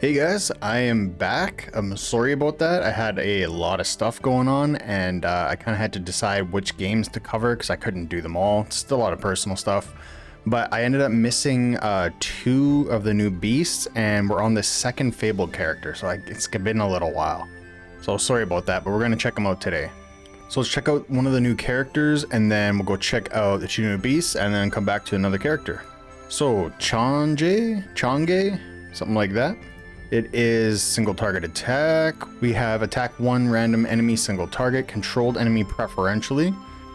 Hey guys, I am back. I'm sorry about that. I had a lot of stuff going on and I kind of had to decide which games to cover because I couldn't do them all. It's still a lot of personal stuff. But I ended up missing two of the new beasts and we're on the second Fabled character. So it's been a little while. So sorry about that, but we're going to check them out today. So let's check out one of the new characters and then we'll go check out the two new beasts and then come back to another character. So Chang'e, something like that. It is single target attack. We have attack one random enemy single target, controlled enemy preferentially,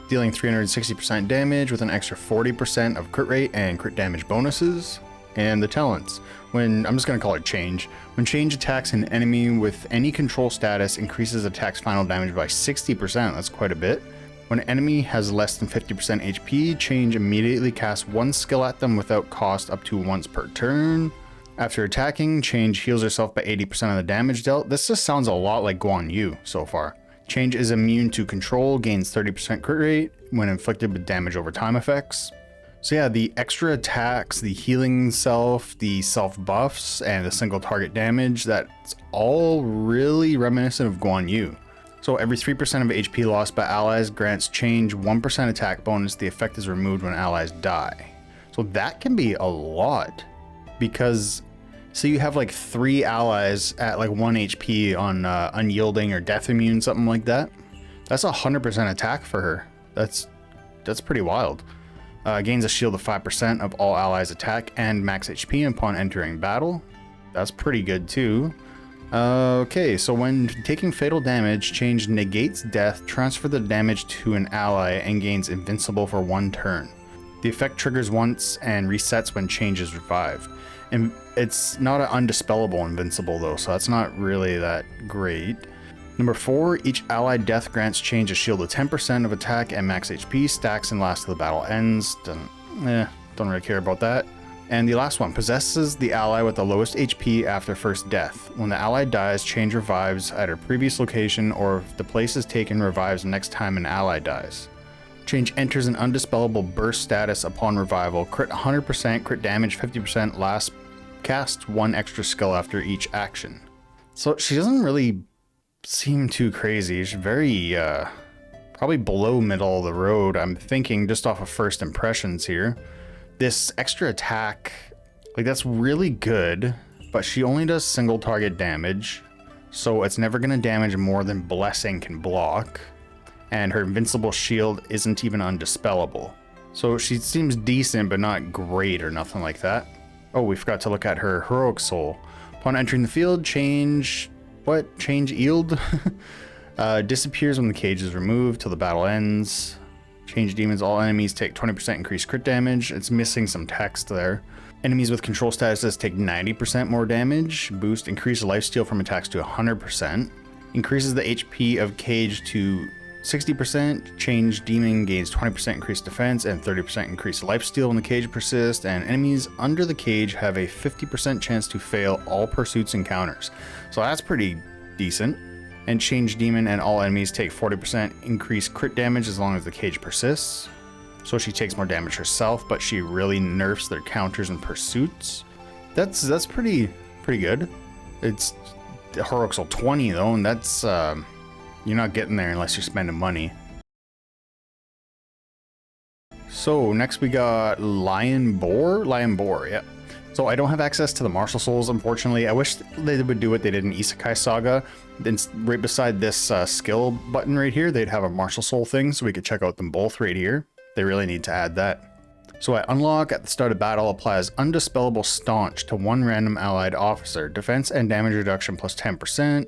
dealing 360% damage with an extra 40% of crit rate and crit damage bonuses. And the talents. I'm just going to call it Change. When Change attacks an enemy with any control status, increases attack's final damage by 60%. That's quite a bit. When an enemy has less than 50% HP, Change immediately casts one skill at them without cost up to once per turn. After attacking, Change heals herself by 80% of the damage dealt. This just sounds a lot like Guan Yu so far. Change is immune to control, gains 30% crit rate when inflicted with damage over time effects. So yeah, the extra attacks, the healing self, the self buffs, and the single target damage, that's all really reminiscent of Guan Yu. So every 3% of HP lost by allies grants Change 1% attack bonus. The effect is removed when allies die. So that can be a lot. Because so you have like 3 allies at like 1 HP on unyielding or death immune, something like that. That's 100% attack for her. That's pretty wild. Gains a shield of 5% of all allies attack and max HP upon entering battle. That's pretty good too. Okay, so when taking fatal damage, Change negates death, transfer the damage to an ally, and gains invincible for 1 turn. The effect triggers once and resets when Change is revived. And it's not an undispellable invincible though, so that's not really that great. Number 4, each allied death grants Change a shield of 10% of attack and max HP, stacks and lasts till the battle ends. Don't really care about that. And the last one, possesses the ally with the lowest HP after first death. When the ally dies, Change revives at her previous location, or if the place is taken, revives next time an ally dies. Change enters an undispellable burst status upon revival, crit 100%, crit damage 50%, last cast 1 extra skill after each action. So she doesn't really seem too crazy. She's very, probably below middle of the road, I'm thinking, just off of first impressions here. This extra attack, like that's really good, but she only does single target damage, so it's never going to damage more than Blessing can block. And her invincible shield isn't even undispellable. So she seems decent, but not great or nothing like that. Oh, we forgot to look at her heroic soul. Upon entering the field, Change yield disappears when the cage is removed till the battle ends. Change demons, all enemies take 20% increased crit damage. It's missing some text there. Enemies with control statuses take 90% more damage. Boost, increase lifesteal from attacks to 100%. Increases the HP of cage to 60%, Change demon gains 20% increased defense and 30% increased lifesteal when the cage persists, and enemies under the cage have a 50% chance to fail all pursuits encounters. So that's pretty decent. And Change demon and all enemies take 40% increased crit damage as long as the cage persists. So she takes more damage herself, but she really nerfs their counters and pursuits. That's pretty good. It's heroic soul 20 though, and that's you're not getting there unless you're spending money. So next we got Boar, yeah. So I don't have access to the Martial Souls, unfortunately. I wish they would do what they did in Isekai Saga. Then right beside this skill button right here, they'd have a Martial Soul thing, so we could check out them both right here. They really need to add that. So at unlock, at the start of battle, applies Undispellable Staunch to 1 random allied officer. Defense and damage reduction plus 10%.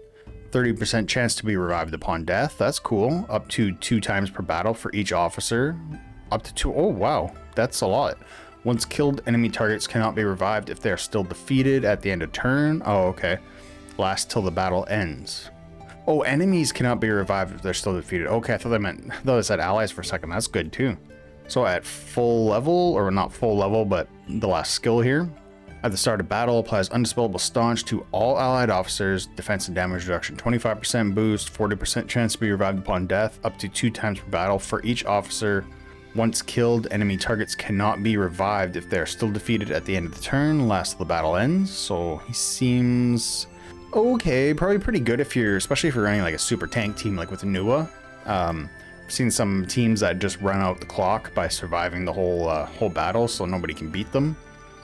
30% chance to be revived upon death. That's cool. Up to 2 times per battle for each officer. Up to 2. Oh, wow. That's a lot. Once killed, enemy targets cannot be revived if they are still defeated at the end of turn. Oh, okay. Last till the battle ends. Oh, enemies cannot be revived if they're still defeated. Okay, I thought they said allies for a second. That's good too. So at full level, or not full level, but the last skill here. At the start of battle, applies Undispellable Staunch to all allied officers. Defense and damage reduction 25% boost, 40% chance to be revived upon death, up to 2 times per battle for each officer Once killed, enemy targets cannot be revived if they're still defeated at the end of the turn, last till the battle ends. So he seems okay, probably pretty good if you're, especially if you're running like a super tank team like with Yanluo. I've seen some teams that just run out the clock by surviving the whole battle, so nobody can beat them.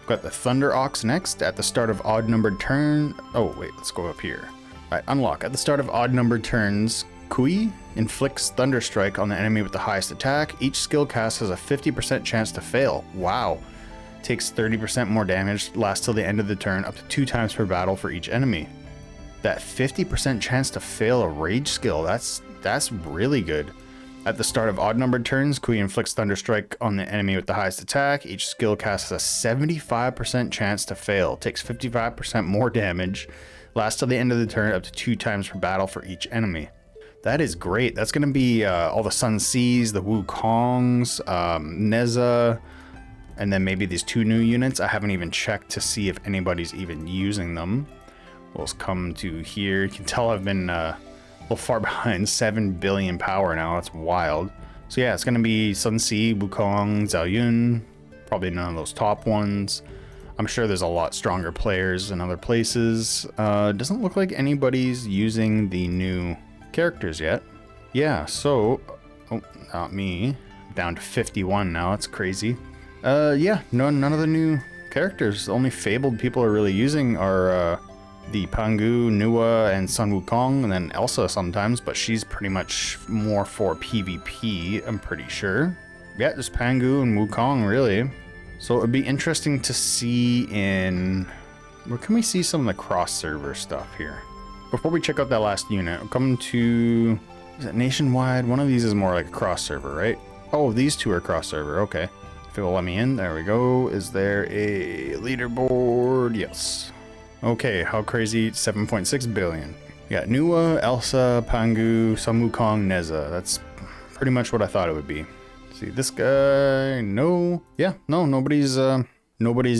Got the Thunder Ox next. At the start of odd numbered turn. Oh wait, let's go up here. Alright, unlock. At the start of odd numbered turns, Kui inflicts Thunder Strike on the enemy with the highest attack. Each skill cast has a 50% chance to fail. Wow. Takes 30% more damage, lasts till the end of the turn, up to 2 times per battle for each enemy. That 50% chance to fail a rage skill, that's really good. At the start of odd numbered turns, Kui inflicts Thunder Strike on the enemy with the highest attack. Each skill cast has a 75% chance to fail. Takes 55% more damage. Lasts till the end of the turn, up to 2 times per battle for each enemy. That is great. That's going to be all the Sun Seas, the Wukongs, Neza, and then maybe these 2 new units. I haven't even checked to see if anybody's even using them. We'll come to here. You can tell I've been a little far behind. 7 billion power now. That's wild. So yeah, it's going to be Sun Si, Wukong, Zhao Yun. Probably none of those top ones. I'm sure there's a lot stronger players in other places. Doesn't look like anybody's using the new characters yet. Yeah, so... Oh, not me. Down to 51 now. That's crazy. Yeah, none of the new characters. The only fabled people are really using are... the Pangu, Nua, and Sun Wukong, and then Elsa sometimes, but she's pretty much more for PvP, I'm pretty sure. Yeah, just Pangu and Wukong, really. So it'd be interesting to see in... Where can we see some of the cross-server stuff here? Before we check out that last unit, we'll come to... Is it nationwide? One of these is more like a cross-server, right? Oh, these 2 are cross-server, okay. If it will let me in, there we go. Is there a leaderboard? Yes. Okay, how crazy? 7.6 billion. We got Nua, Elsa, Pangu, Sun Wukong, Neza. That's pretty much what I thought it would be. See this guy? No. Yeah, no, nobody's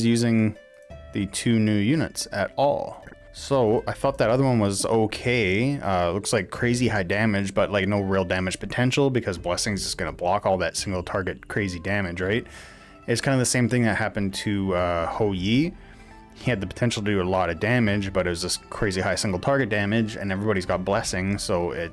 using the 2 new units at all. So I thought that other one was okay. Looks like crazy high damage, but like no real damage potential because Blessing's just gonna block all that single target crazy damage, right? It's kind of the same thing that happened to Ho Yi. He had the potential to do a lot of damage, but it was just crazy high single target damage, and everybody's got Blessing, so you're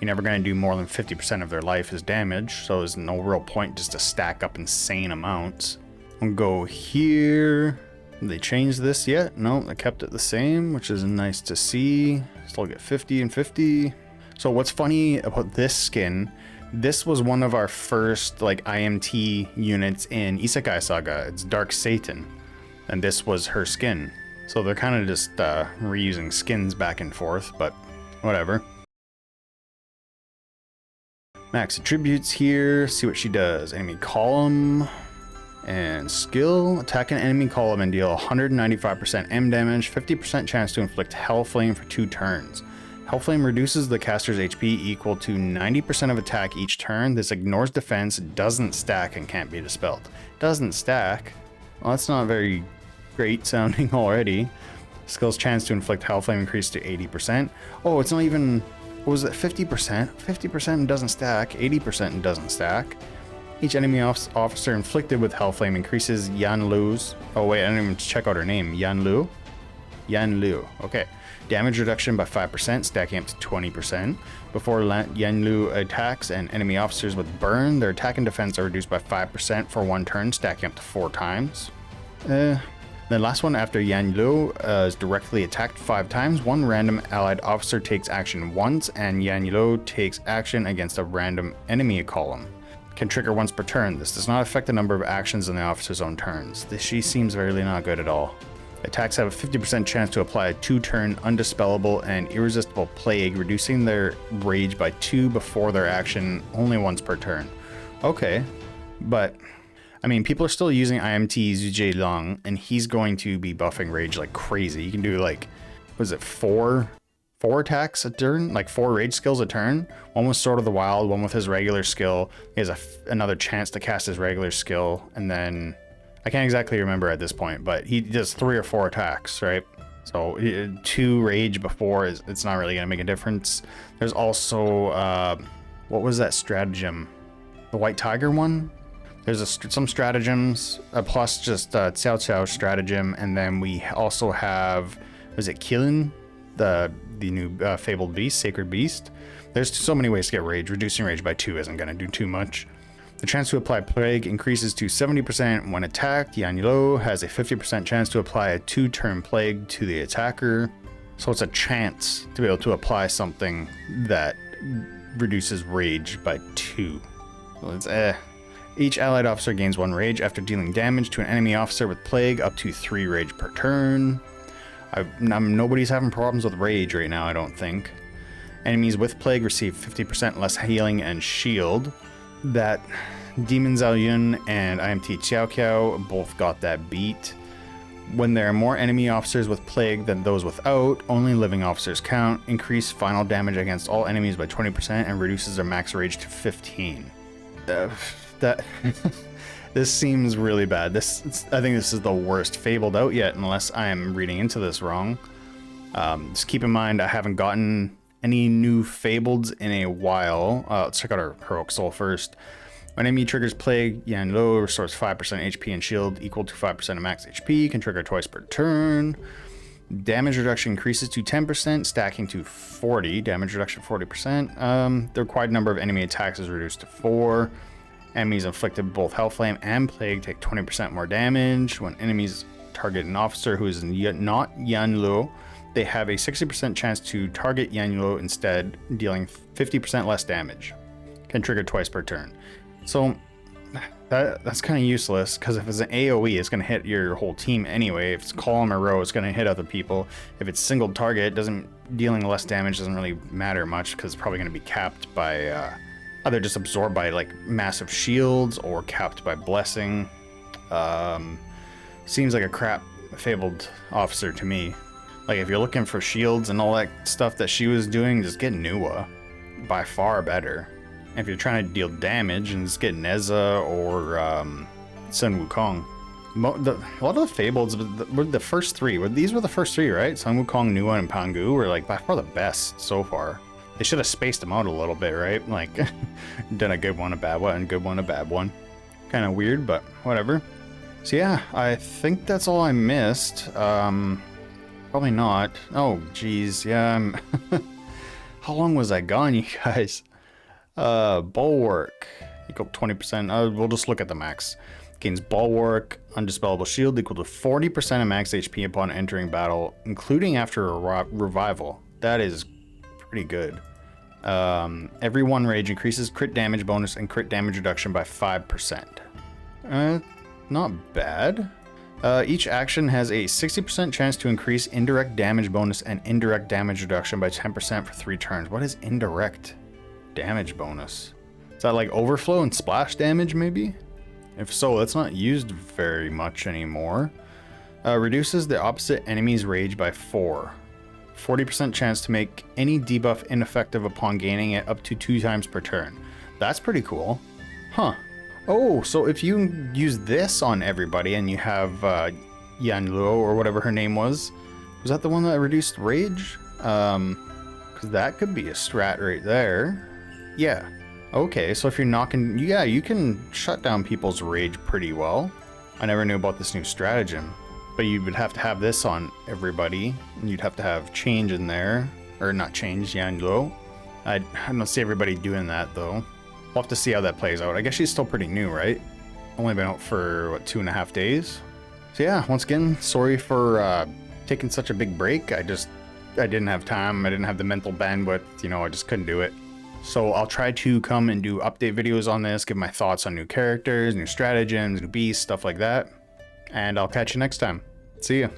never going to do more than 50% of their life as damage, so there's no real point just to stack up insane amounts. I'll go here. Did they change this yet? No, they kept it the same, which is nice to see. Still get 50 and 50. So what's funny about this skin, this was one of our first like IMT units in Isekai Saga. It's Dark Satan. And this was her skin. So they're kind of just reusing skins back and forth, but whatever. Max attributes here, see what she does. Enemy column and skill. Attack an enemy column and deal 195% M damage, 50% chance to inflict Hellflame for 2 turns. Hellflame reduces the caster's HP equal to 90% of attack each turn. This ignores defense, doesn't stack, and can't be dispelled. Doesn't stack? Well, that's not very great sounding already. Skill's chance to inflict Hellflame increased to 80%. Oh, it's not even... What was it? 50%? 50% and doesn't stack. 80% and doesn't stack. Each enemy officer inflicted with Hellflame increases Yanluo's... Oh wait, I didn't even check out her name. Yanluo? Yanluo. Okay. Damage reduction by 5%, stacking up to 20%. Before Yanluo attacks and enemy officers with burn, their attack and defense are reduced by 5% for 1 turn, stacking up to 4 times. The last one after Yanluo is directly attacked 5 times. 1 random allied officer takes action once, and Yanluo takes action against a random enemy column. Can trigger once per turn. This does not affect the number of actions in the officer's own turns. She seems really not good at all. Attacks have a 50% chance to apply a 2-turn undispellable and irresistible plague, reducing their rage by 2 before their action only once per turn. Okay, but... I mean, people are still using IMT Zuje Long, and he's going to be buffing rage like crazy. You can do like, what is it, 4 attacks a turn? Like 4 rage skills a turn? One with Sword of the Wild, one with his regular skill. He has another chance to cast his regular skill, and then... I can't exactly remember at this point, but he does 3 or 4 attacks, right? So 2 rage before, it's not really going to make a difference. There's also, what was that stratagem? The White Tiger one? There's some stratagems, plus just Cao stratagem, and then we also have, was it Kilin, the new fabled beast, sacred beast. There's so many ways to get rage. Reducing rage by 2 isn't gonna do too much. The chance to apply plague increases to 70% when attacked. Yanluo has a 50% chance to apply a 2-turn plague to the attacker. So it's a chance to be able to apply something that reduces rage by 2. So it's Each allied officer gains 1 rage after dealing damage to an enemy officer with plague, up to 3 rage per turn. Nobody's having problems with rage right now, I don't think. Enemies with plague receive 50% less healing and shield. That Demon Zhao Yun and IMT Xiao Qiao both got that beat. When there are more enemy officers with plague than those without, only living officers count. Increase final damage against all enemies by 20% and reduces their max rage to 15. This seems really bad. I think this is the worst fabled out yet, unless I am reading into this wrong. Just keep in mind, I haven't gotten any new fableds in a while. Let's check out our heroic soul first. When enemy triggers plague, Yanluo restores 5% HP and shield equal to 5% of max HP. Can trigger twice per turn. Damage reduction increases to 10%, stacking to 40. Damage reduction 40%. The required number of enemy attacks is reduced to 4. Enemies inflicted both Hellflame and Plague take 20% more damage. When enemies target an officer who is not Yanluo, they have a 60% chance to target Yanluo instead, dealing 50% less damage. Can trigger twice per turn. So that's kind of useless, because if it's an AoE, it's going to hit your whole team anyway. If it's column or row, it's going to hit other people. If it's single target, dealing less damage doesn't really matter much, because it's probably going to be capped by either just absorbed by like massive shields or capped by blessing. Seems like a crap fabled officer to me. Like, if you're looking for shields and all that stuff that she was doing, just get Nuwa. By far better. And if you're trying to deal damage, and just get Neza or Sun Wukong. A lot of the fableds were the first 3. These were the first 3, right? Sun Wukong, Nuwa, and Pangu were like by far the best so far. They should have spaced them out a little bit, right? Like, done a good one, a bad one, good one, a bad one. Kind of weird, but whatever. So yeah, I think that's all I missed. Probably not. Oh, geez, yeah. How long was I gone, you guys? Bulwark equal 20%. We'll just look at the max. Gains Bulwark, Undispellable Shield equal to 40% of max HP upon entering battle, including after a revival. That is pretty good. Every 1 rage increases crit damage bonus and crit damage reduction by 5%. Not bad. Each action has a 60% chance to increase indirect damage bonus and indirect damage reduction by 10% for 3 turns. What is indirect damage bonus? Is that like overflow and splash damage maybe? If so, that's not used very much anymore. Reduces the opposite enemy's rage by 4. 40% chance to make any debuff ineffective upon gaining it up to 2 times per turn. That's pretty cool. Huh. Oh, so if you use this on everybody and you have Yanluo or whatever her name was that the one that reduced rage? Because that could be a strat right there. Yeah. Okay, so if you're knocking, yeah, you can shut down people's rage pretty well. I never knew about this new stratagem, but you would have to have this on everybody, and you'd have to have change in there, or not change, Yanluo. I don't see everybody doing that though. We'll have to see how that plays out. I guess she's still pretty new, right? Only been out for, what, 2.5 days? So yeah, once again, sorry for taking such a big break. I didn't have time. I didn't have the mental bandwidth. You know, I just couldn't do it. So I'll try to come and do update videos on this, give my thoughts on new characters, new stratagems, new beasts, stuff like that. And I'll catch you next time. See ya.